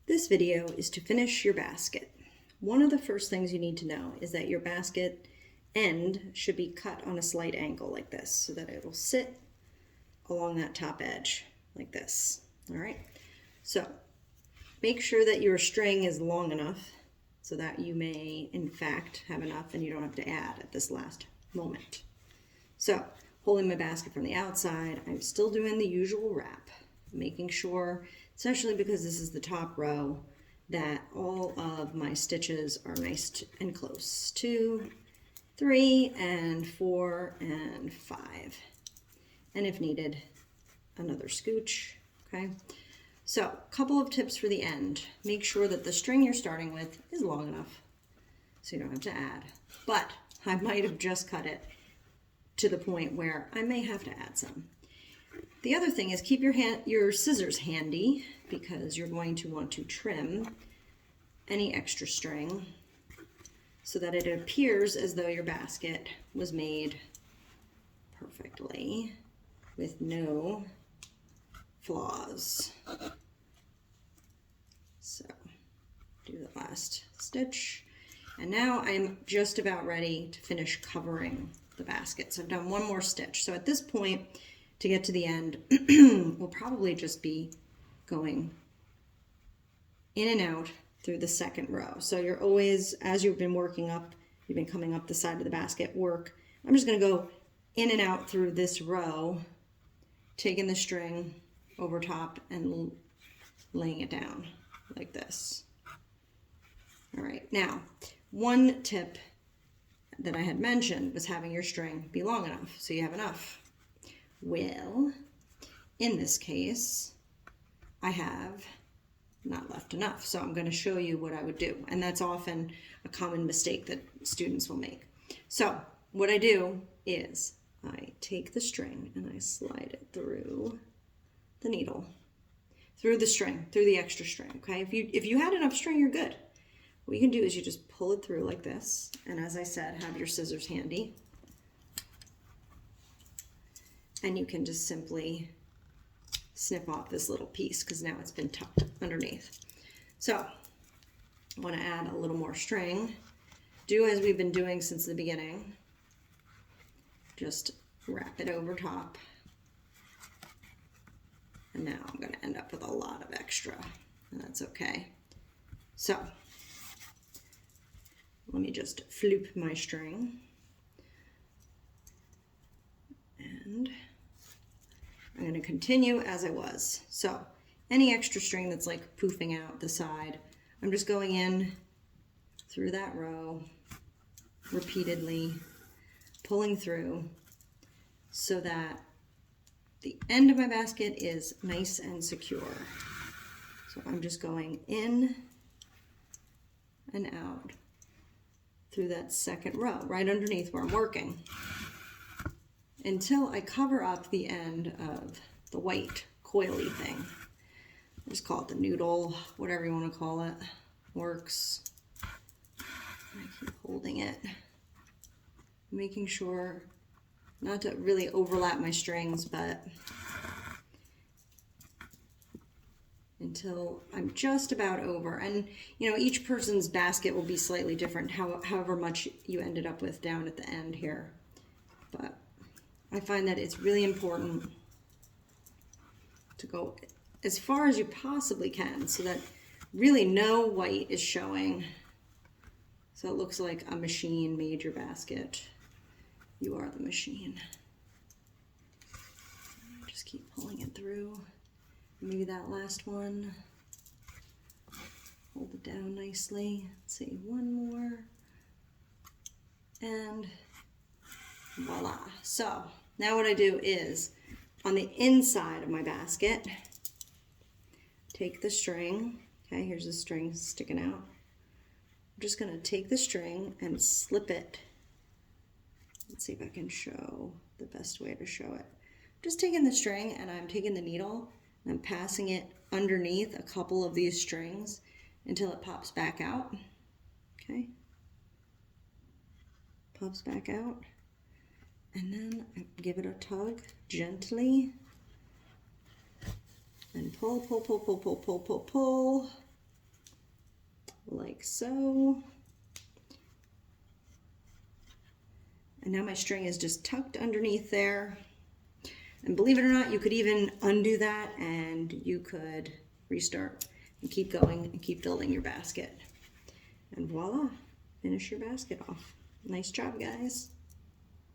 This video is to finish your basket. One of the first things you need to know is that your basket end should be cut on a slight angle like this so that it will sit along that top edge like this. All right, so make sure that your string is long enough so that you may in fact have enough and you don't have to add at this last moment. So holding my basket from the outside, I'm still doing the usual wrap, making sure, especially because this is the top row, that all of my stitches are nice and close. 2, 3, and 4, and 5. And if needed, another scooch, okay? So, a couple of tips for the end. Make sure that the string you're starting with is long enough so you don't have to add. But I might have just cut it to the point where I may have to add some. The other thing is keep your scissors handy because you're going to want to trim any extra string so that it appears as though your basket was made perfectly with no flaws. So do the last stitch, and now I'm just about ready to finish covering the basket. So I've done one more stitch. So at this point, to get to the end, we'll probably just be going in and out through the second row. So you're always, as you've been working up, you've been coming up the side of the basket work, I'm just going to go in and out through this row, taking the string over top and laying it down like this. All right, now one tip that I had mentioned was having your string be long enough so you have enough. Well, in this case, I have not left enough, so I'm going to show you what I would do, and that's often a common mistake that students will make. So what I do is I take the string and I slide it through the needle, through the string, through the extra string, okay? If you had enough string, you're good. What you can do is you just pull it through like this, and as I said, have your scissors handy. And you can just simply snip off this little piece because now it's been tucked underneath. So I want to add a little more string. Do as we've been doing since the beginning. Just wrap it over top. And now I'm going to end up with a lot of extra, and that's okay. So let me just floop my string. And I'm going to continue as I was. So any extra string that's like poofing out the side, I'm just going in through that row repeatedly, pulling through so that the end of my basket is nice and secure. So I'm just going in and out through that second row, right underneath where I'm working, until I cover up the end of the white coily thing. I just call it the noodle, whatever you want to call it, works. I keep holding it, making sure not to really overlap my strings, but until I'm just about over. And you know, each person's basket will be slightly different, however much you ended up with down at the end here. But I find that it's really important to go as far as you possibly can so that really no white is showing. So it looks like a machine made your basket. You are the machine. Just keep pulling it through. Maybe that last one. Hold it down nicely. Let's see, one more. And voila. So now what I do is on the inside of my basket, take the string. Okay, here's the string sticking out. I'm just going to take the string and slip it. Let's see if I can show the best way to show it. I'm just taking the string and I'm taking the needle and I'm passing it underneath a couple of these strings until it pops back out. Okay, pops back out. And then I give it a tug gently and pull, pull, pull, pull, pull, pull, pull, pull, like so. And now my string is just tucked underneath there. And believe it or not, you could even undo that and you could restart and keep going and keep building your basket. And voila, finish your basket off. Nice job, guys.